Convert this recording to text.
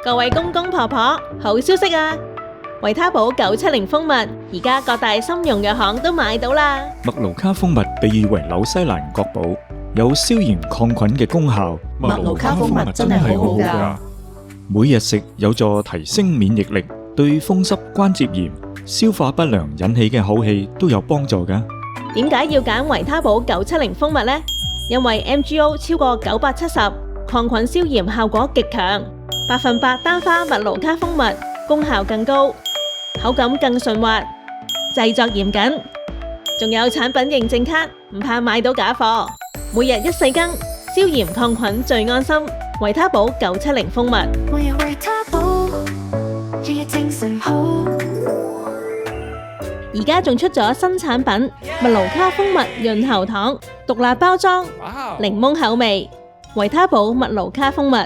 各位公公婆婆，好消息啊！維他寶970蜂蜜而家各大參用藥行都買到啦。麥盧卡蜂蜜被譽為紐西蘭國寶，有消炎抗菌嘅功效。麥盧卡蜂蜜真係好好㗎，每日食有助提升免疫力，對風濕關節炎、消化不良引起嘅口氣都有幫助㗎。點解要揀維他寶970蜂蜜呢？因為 MGO 超過970，抗菌消炎效果極強，100%單花麥盧卡蜂蜜功效更高，口感更順滑，製作嚴謹，仲有產品認證卡，唔怕買到假貨。每日1細羹，消炎抗菌最安心。維他寶970蜂蜜。每日維他寶，日日精神好。而家仲出咗新產品麥盧卡蜂蜜潤喉糖，獨立包裝，檸檬口味，維他寶麥盧卡蜂蜜。